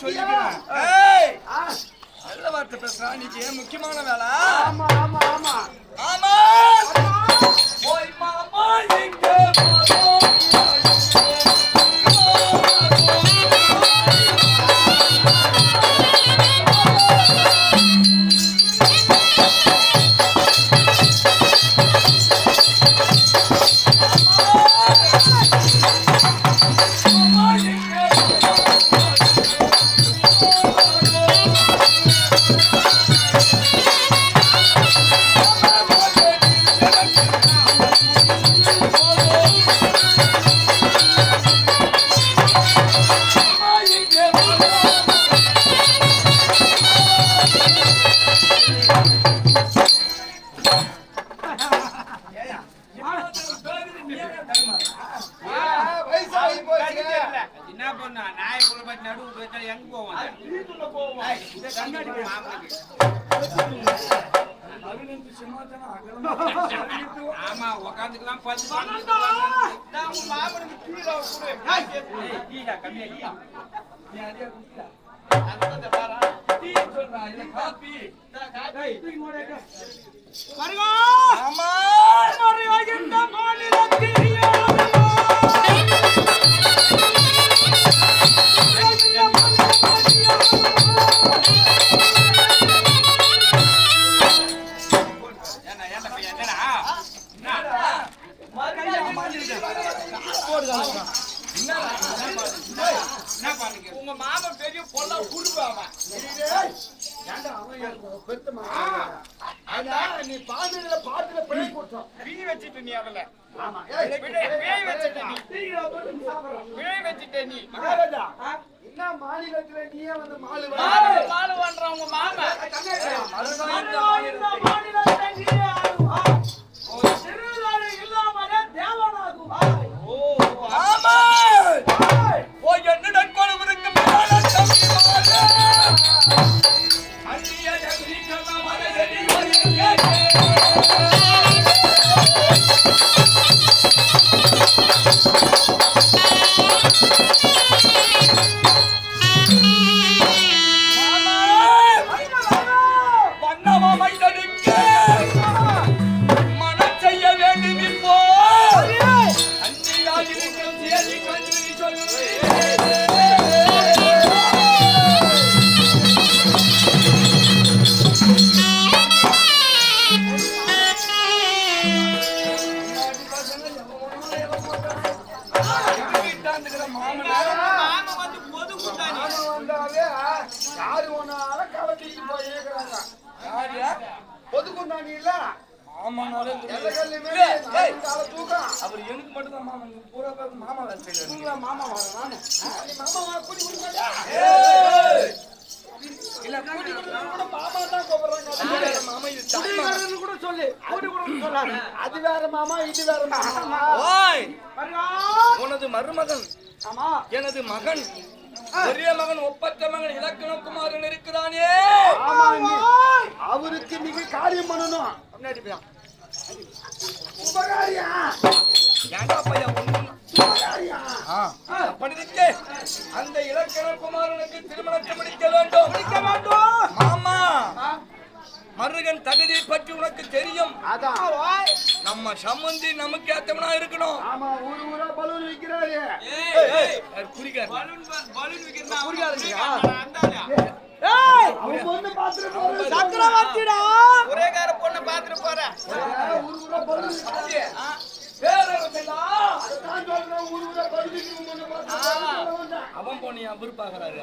சொல்லிக்கிறேன். நல்ல வார்த்தை பேசுறா. நீக்கு ஏன் முக்கியமான வேலை? ஆமா ஆமா ஆமா ஆமா. ஓய் மாமா எங்க போறோம்? ஆமா உக்காந்துக்கலாம் உங்க மாமன் பெரிய பொல்ல குடுப்பாவா நீ பாட்டுல பாட்டுல பிழை கொடுத்தோம் பீ வச்சுட்டு நீ அதுல ஆமா பிழை வச்சுட்ட நீ பிழை வச்சுட்ட நீ மகாராஜா என்ன மாநிலத்துல நீயே வந்து மாலு மாலு பண்ற உங்க மாமா அவர் எனக்கு மட்டும்தான் மாமா பூரா மாமா மாமா வர இல்ல கூட்டி கூட மாமா தான் கூப்பிடுறாங்க மாமா இது கூட சொல்லு கூட்டி கூட சொல்லாரு அது வேற மாமா இது வேற மாமா ஓய் உனது மருமகன் ஆமா எனது மகன் ஒரே மகன் ஒப்பற்ற மகன் இலக்கணகுமாரன் இருக்கிறானே அவருக்கு நீங்க காரியம் பண்ணணும் உபகாரியா ஏண்டா பையா உபகாரியா அப்படிக்கே அந்த இலக்கணகுமாரனுக்கு திருமணத்தை முடிக்க வேண்டும் மாமா மருகன் தகுதியை பற்றி உனக்கு தெரியும். அதான் நம்ம சம்பந்தி நமக்கு ஏத்தவனா இருக்கணும். ஆமா ஊரு ஊரா பலூன் விக்கிறாரு. குறிகார் பலூன் விக்கிறா குறிகாருங்க. அவன் பொண்ணு பாத்துட்டு போற சக்கரவர்த்திடா. ஒரேகார பொண்ணு பாத்துட்டு போற. ஊரு ஊரா பலூன் விக்கிறாரு. அவன் பொண்ணையா விருப்பாகிறாரு.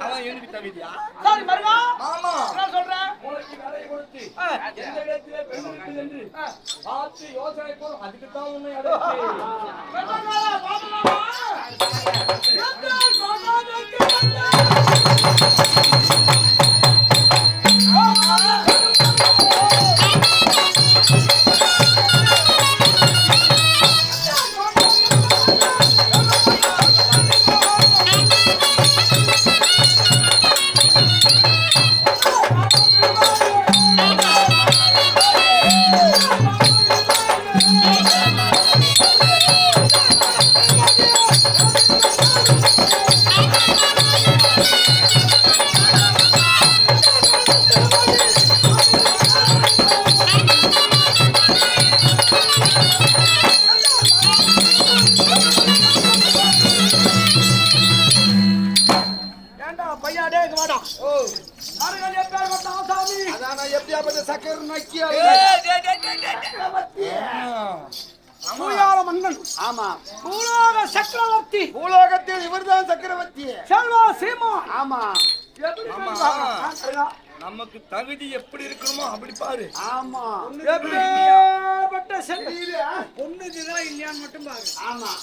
அவன் எனக்கு தகுதியா? சரி மருகா. ஆமா. என்ன சொல்ற? உனக்கு வேலை கொடுத்து எந்த இடத்திலே பெண் இருக்கு என்று பார்த்து யோசனை போறோம். அதுக்கு தான் உன்னை அழைத்து வாடா. ஓ மருகன் எப்பேற்பட்ட ஆசாமி? அதான் நான் எப்படியாப்பட்ட சக்கர நக்கியா பூயார மன்னன். ஆமா பூலோக சக்கரவர்த்தி. பூலோகத்தில் இவர்தான் சக்கரவர்த்தி. செல்வா சீமான். ஆமா எப்படி ஆமா. சொல்றாங்க? நமக்கு தகுதி எப்படி இருக்கணுமோ அப்படி பாரு. ஆமா. எப்பேற்பட்ட செல்வி. பொண்ணுக்குதான் இல்லையான்னு மட்டும் பாரு. ஆமா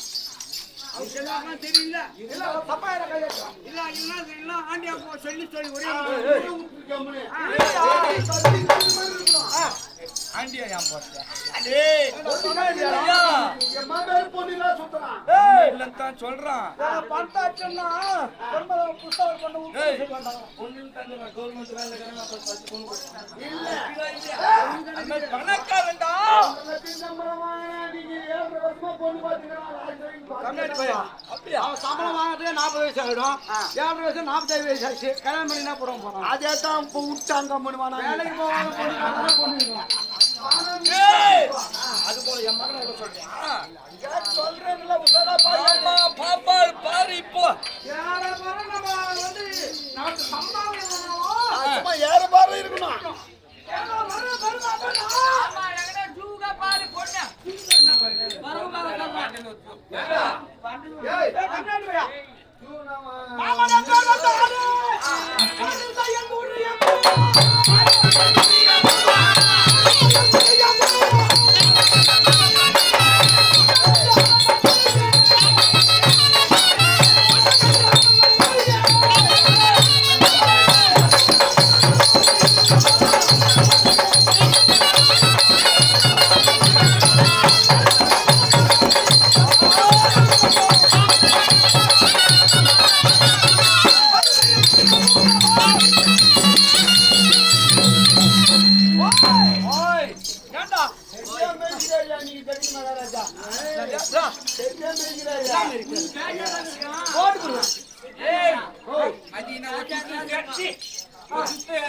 அவங்க எல்லாருக்கும் தெரியல. இல்ல தப்பா எனக்கு கையெழுத்து. இல்ல ஆண்டியா போ சொல்லி ஒரே ஆண்டியா ஏன் போட்ட இல்லத்தான் சொல்றான். பண்டாச்சுன்னா புஸ்தகம் கொண்டு பணக்காரன்டா அப்படியா? அவன் சம்பளம் வாங்குறதுக்கு 40 வயசு ஆகிடும். 7 வயசு 45 வயசு ஆச்சு. கல்யாணம் பண்ணி என்ன போறோம்? அதே தான் இப்ப விட்டாங்க வேலைக்கு போவாங்க பொண்ணு. அது போல என் மகனை சொல்றேன் பாப்பா பாரு இப்போ ஏற பாரு இருக்கணும்.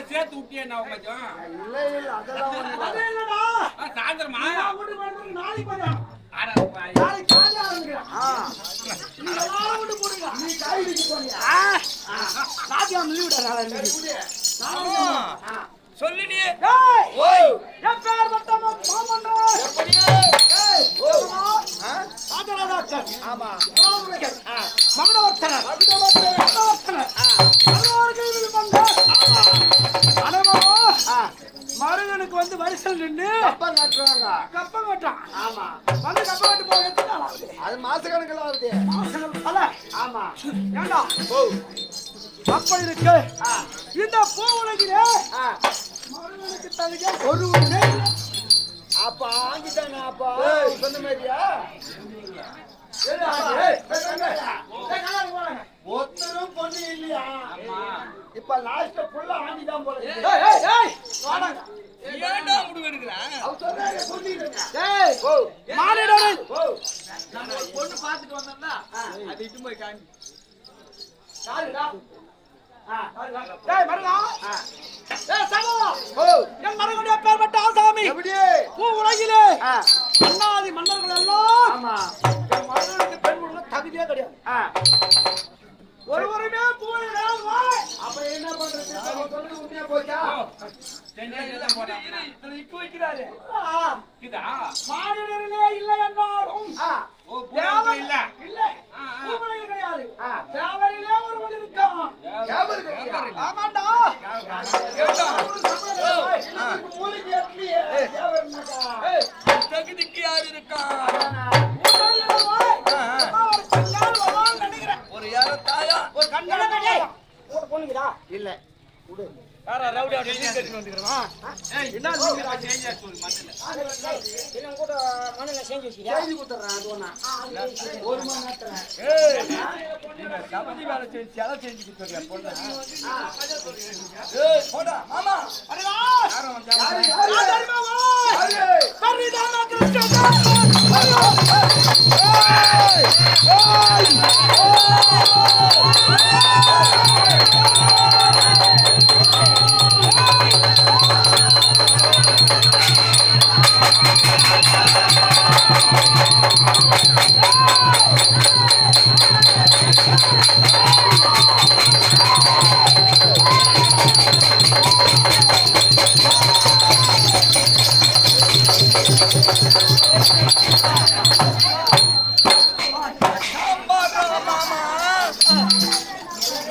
சேர்த்து விட்டியே நான் கொஞ்சம் சாயந்தரமா சொல்லிடி மருகனுக்கு வந்து வரிசல் நின்று கப்பம் கட்டுறான். ஆமா வந்து கப்பம் கட்டு போக அது மாச கணக்கில் ஆகுது. ஆமா ஏண்டா அப்படி இருக்கு இந்த பூ உலகிலே மருகனுக்கு தகுதியா ஒரு அப்ப ஆங்கிட்டாங்க. அப்ப சொன்ன மாதிரியா ஒத்தரும் பொண்ணு இல்லையா? இப்ப லாஸ்ட் ஃபுல்லா ஆங்கிதான் போல. ஏன்டா முடிவு எடுக்கிறேன்? அவ சொல்றாங்க சொல்லிடுங்க. மானிடரே நம்ம ஒரு பொண்ணு பார்த்துட்டு வந்தோம்னா அது இட்டு போய் காமி. யாருடா? டேய் மருகா. டேய் சகோ. என் மருகனுடைய பேர்பட்ட ஆசாமி. எப்படி? பூ உலகிலே மன்னாதி மன்னர்கள் எல்லாம் ஆமா என் மருகனுக்கு பெண் உள்ள தகுதியே கிடையாது. ஒருவருமே பூவிலே அப்ப என்ன பண்றது? அவ சொல்றது உண்மையா போச்சா? இக்கு வைக்கிறாரு இதா மானிடர்களே இல்லை என்றாலும் இல்ல இல்லை பூவுலகில் கிடையாது. தேவரிலே ஒருவன் இருக்கான். ஆமாண்டா. மூலிகை எப்படியே தகுதிக்கு யாரு இருக்கா? ஒரு யார தாயா ஒரு கண்ணாடி பொண்ணுங்கடா இல்ல யாரா ரவுடி அப்படி நீ கட்டி வந்துக்கறமா என்ன நீங்க சேஞ்சா சொல்லு மண்ணல என்ன கூட மண்ணல செஞ்சு வச்சியா செய்தி குத்துறேன் அது ஒண்ணா ஒரு மணி நேரத்துல நீங்க கபடி வேலை செஞ்சு செல செஞ்சு குத்துறியா பொண்ணு போடா மாமா அடடா யாரோ வந்தாங்க யாரு மாமா பரிதான கிருஷ்ணா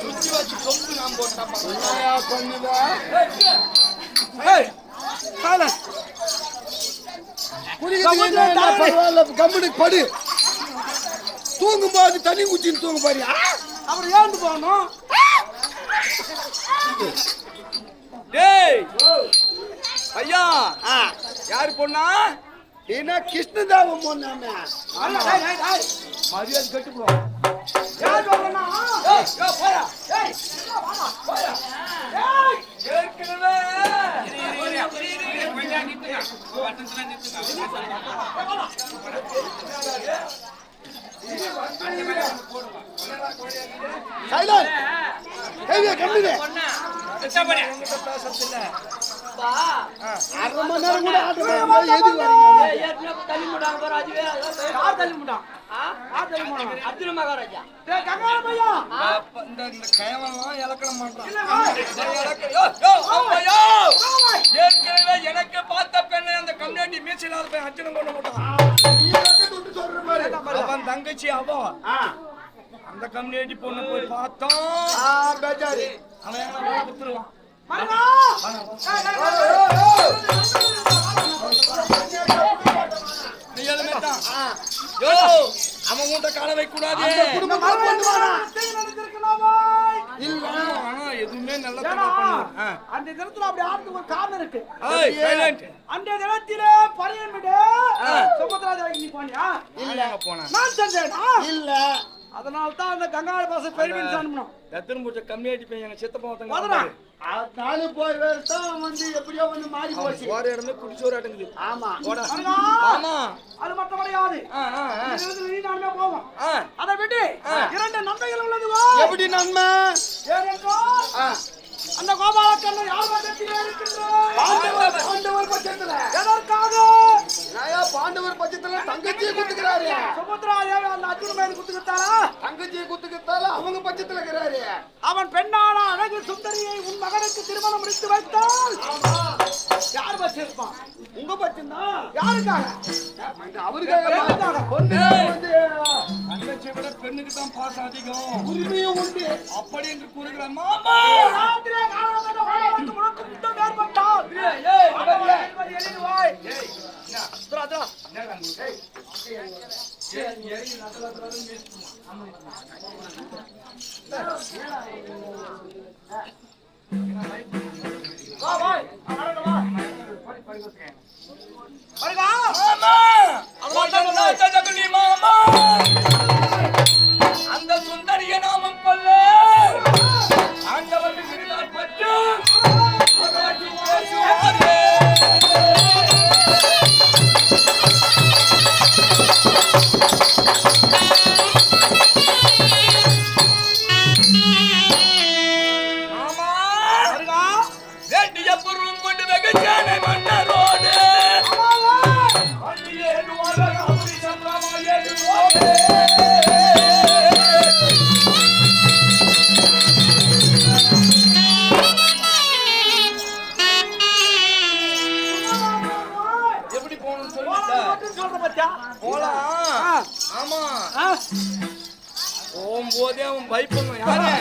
சுத்தி வச்சு கொம்பு நான் போட்டப்பா. என்னையா பண்ணுவ? ஏய் சைலன்ஸ் குடிக்கிறதுக்கு என்ன பரவாயில்ல, கம்முனு படு. தூங்கும்போது தண்ணி குச்சின்னு தூங்க பாரு. அப்புறம் ஏந்து போகணும். டேய் ஐயா யாரு பொண்ணா? என்ன கிருஷ்ணதாவம் பொண்ணாமே. மரியாதை கட்டு போ. யார் போகணும்னா போயா போயா. ஏற்கனவே சைலன்ட். கையை கம்முனு. அரை மணி நேரம் கூட ஆட்டமா எதுக்கு வரீங்க? தள்ளி முடாங்க பாரு. அதுவே யார் தள்ளி முடான்? தள்ளி முடான் அப்துல் மகாராஜா. டேய் கங்கார பையா, இந்த கயவெல்லாம் இலக்கணம் பண்றான். போய் ஏற்கனவே எனக்கு பார்த்த பெண்ணை அந்த கம்யூனிட்டி மீச்சிலாத போய் அர்ச்சனை பண்ண மாட்டான். நீ எங்க தொட்டு சொல்ற மாதிரி. அவன் தங்கச்சி அவன் அந்த கம்யூனிட்டி பொண்ணு போய் பார்த்தோம். பேஜாரு. அவன் என்ன குத்துருவான். மருகா நீ எழுமேட்டான். யோ அவன் உன்கிட்ட காலை வைக்க கூடாது. குடும்பம் பண்ணுவானா? இல்ல ஆனா எதுவுமே நல்ல ஏன்னா, பண்ணுவான். அந்த தினத்துல அப்படி ஆடுறதுக்கு ஒரு காரணம் இருக்கு. ஏய் சைலண்ட். அந்த தினத்திலே பரியன்மிட்டு சுமத்ரா தேவிக்கு நீ போனியா? இல்ல போனா நான் செஞ்சேனா? இல்ல. அதனால தான் அந்த கங்காள பாச பெருமின் அனுப்பணும். எத்தனை பூச்ச கம்யூனிட்டி பையன் எங்க சித்தப்பா மதுரா ஒருத்தங்க நாலு போய் வேஸ்தான் வந்து எப்படியோ வந்து மாறி போச்சு. போற இடமே குடிச்சோறு அடங்குது. ஆமா. போடா. மருகா, ஆமா. அது மட்டும் கிடையாது. இந்த தினத்துல நீ நானுமே போவோம். அதை விட்டு இரண்டு நன்மைகள் உள்ளதுவா? எப்படி நன்மை? ஏனென்றால் அந்த கோபாலக்கண்ணன் யார் பட்சத்திலே இருக்கின்றார்? பாண்டவர் பட்சத்துல. எதற்காக? நாயா பாண்டவர் பட்சத்துல தங்கச்சியை குத்துக்கிறாரு. சுபத்ரா தேவி அந்த அர்ஜுன மேல குத்துக்கிட்டாரா? தங்கச்சியை குத்துக்கிட்டால அவங்க பட்சத்துல இருக்கிறாரு. அவன் பெண்ணான அழகு சுந்தரியை உன் மகனுக்கு திருமணம் முடித்து வைத்தால் யார் வச்சிருப்பான்? உங்க பட்சம் தான். யாருக்காக? அவருக்காக பொண்ணு வந்து தங்கச்சியை விட பெண்ணுக்கு தான் பாசம் அதிகம். உரிமையும் உண்டு. அப்படி என்று கூறுகிற மாமா. ராத்திரியே காலத்துல வாழவுக்கு முழக்கு முத்தம் ஏற்பட்டால் எழில் வாய். துரா, துரா. வா, வாய். வா. வருகா. மாமா. மாமா. அந்த சுந்தரிய நாமம் கொல்ல ஆண்டவர்கள் விருதால் பற்று வேண்டிய பொருளும் கொண்டு வெகுஜானை மன்னரோடு எப்படி போகணும்னு சொல்லிட்ட போலாம். ஆமா போகும்போதே அவன் பயப்படணும். யாரு?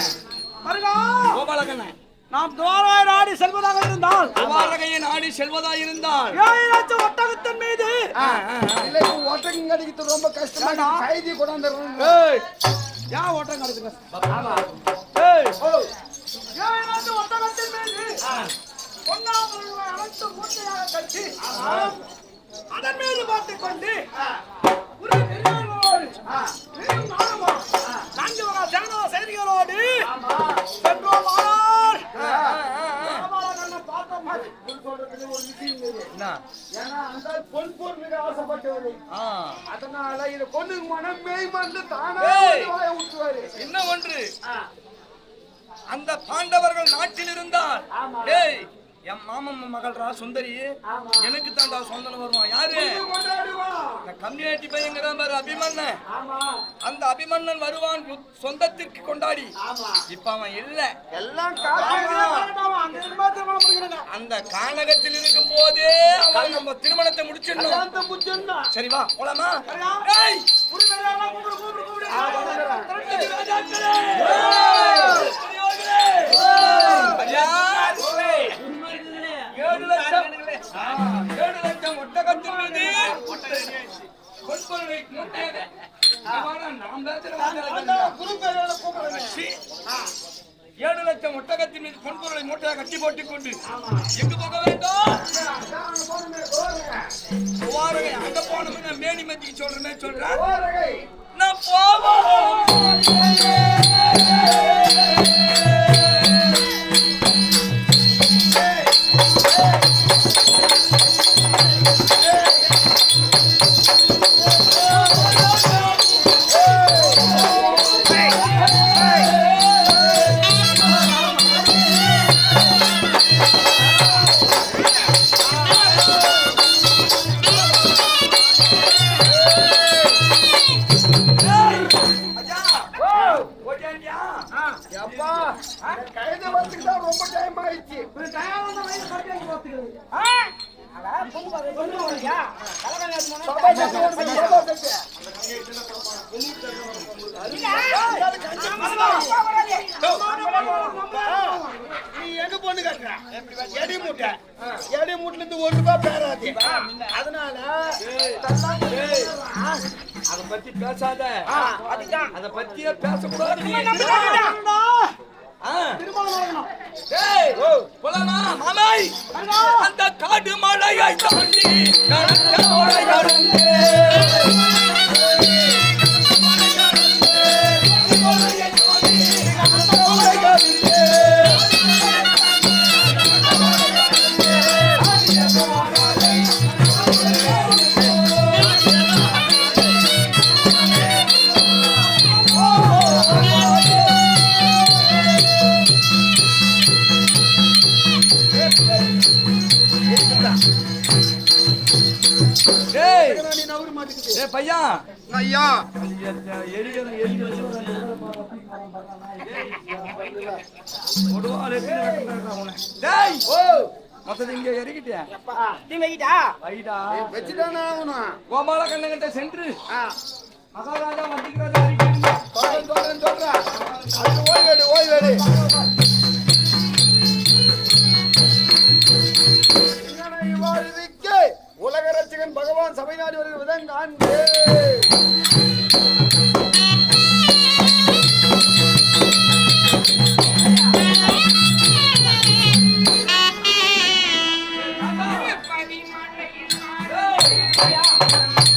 வருகா. கோபாலகண்ணன். நாம் துவாராய நாடி செல்வதாக இருந்தால் கோபாலகையை நாடி செல்வதா இருந்தால் 7,00,000 ஒட்டகத்தின் மீது இல்ல இப்ப ஒட்டகம் கிடைக்கிறது ரொம்ப கஷ்டமா கைதி கொண்டாந்துடுறாங்க. ஏன் ஒட்டகம் கிடைக்குங்க? ஆமா. 7,00,000 ஒட்டகத்தின் மீது பொன்னாமரை அனைத்து மூட்டையாக கட்டி அதன் மீது பார்த்துக் கொண்டு ஒரு பெரியவர்களோடு நீயும் நானுமா 4 வகை ஜனநாயக செய்திகளோடு சென்றோம். ஆனால் கோபாலகண்ணன் பார்த்த மாதிரி சொல்றதுல ஒரு விஷயம் இருக்கு. என்ன? ஏன்னா அந்த பொன் பொருளுக்கு ஆசைப்பட்டவரு. அதனால இத கொண்டு மனம் மேய்மந்து தானா வாய விட்டுவாரு. என்ன ஒன்று அந்த பாண்டவர்கள் நாட்டில் இருந்தால் டேய் என் மாமன் மகள்ரா சுந்தரி எனக்கு தாண்டா சொந்தம் வருவான். யாரு? இந்த கம்யூனிட்டி பையங்கிறான் பாரு அபிமன்னன். அந்த அபிமன்னன் வருவான் சொந்தத்திற்கு கொண்டாடி. இப்ப அவன் இல்ல. எல்லாம் அந்த கானகத்தில் இருக்கும் போதே அவன் நம்ம திருமணத்தை முடிச்சிடணும். சரி வா போலாமா? குரு பேரோட கூப்பிடுங்க. சீ. 7 லட்சம் ஒட்டகத்தின் மீது பொன்பொருளை மூட்டையாக கட்டி போட்டுக் கொண்டு எங்கு போக வேண்டும்? துவாரகை. அங்க போனோம்னா மேனி மத்திக்கு சொல்றேன். நான் போவோம். கைது வரதுக்கு தான் ரொம்ப டைம் ஆயிடுச்சு. நீ எங்க பொண்ணு கட்டுற? எடி மூட்டை. எடி மூட்ல இருந்து 1 ரூபாய் பேராது. அதனால அத பத்தி பேசாத. அத பத்தியே பேசக்கூடாது. மாமாய் அந்த காடு மழையை தாண்டி கனத்த மழை கடந்து பையா ஐயா மொத்தம் இங்க எறிக்கிட்டேன் வச்சுதானே ஆகணும். கோபால கண்ணங்கிட்ட சென்று மகாராஜா சொல்றேன். அது ஓய்வேடு. உலக ரட்சகன் பகவான் சபை நாடி வருகிற விதம் காண்பே. Yeah.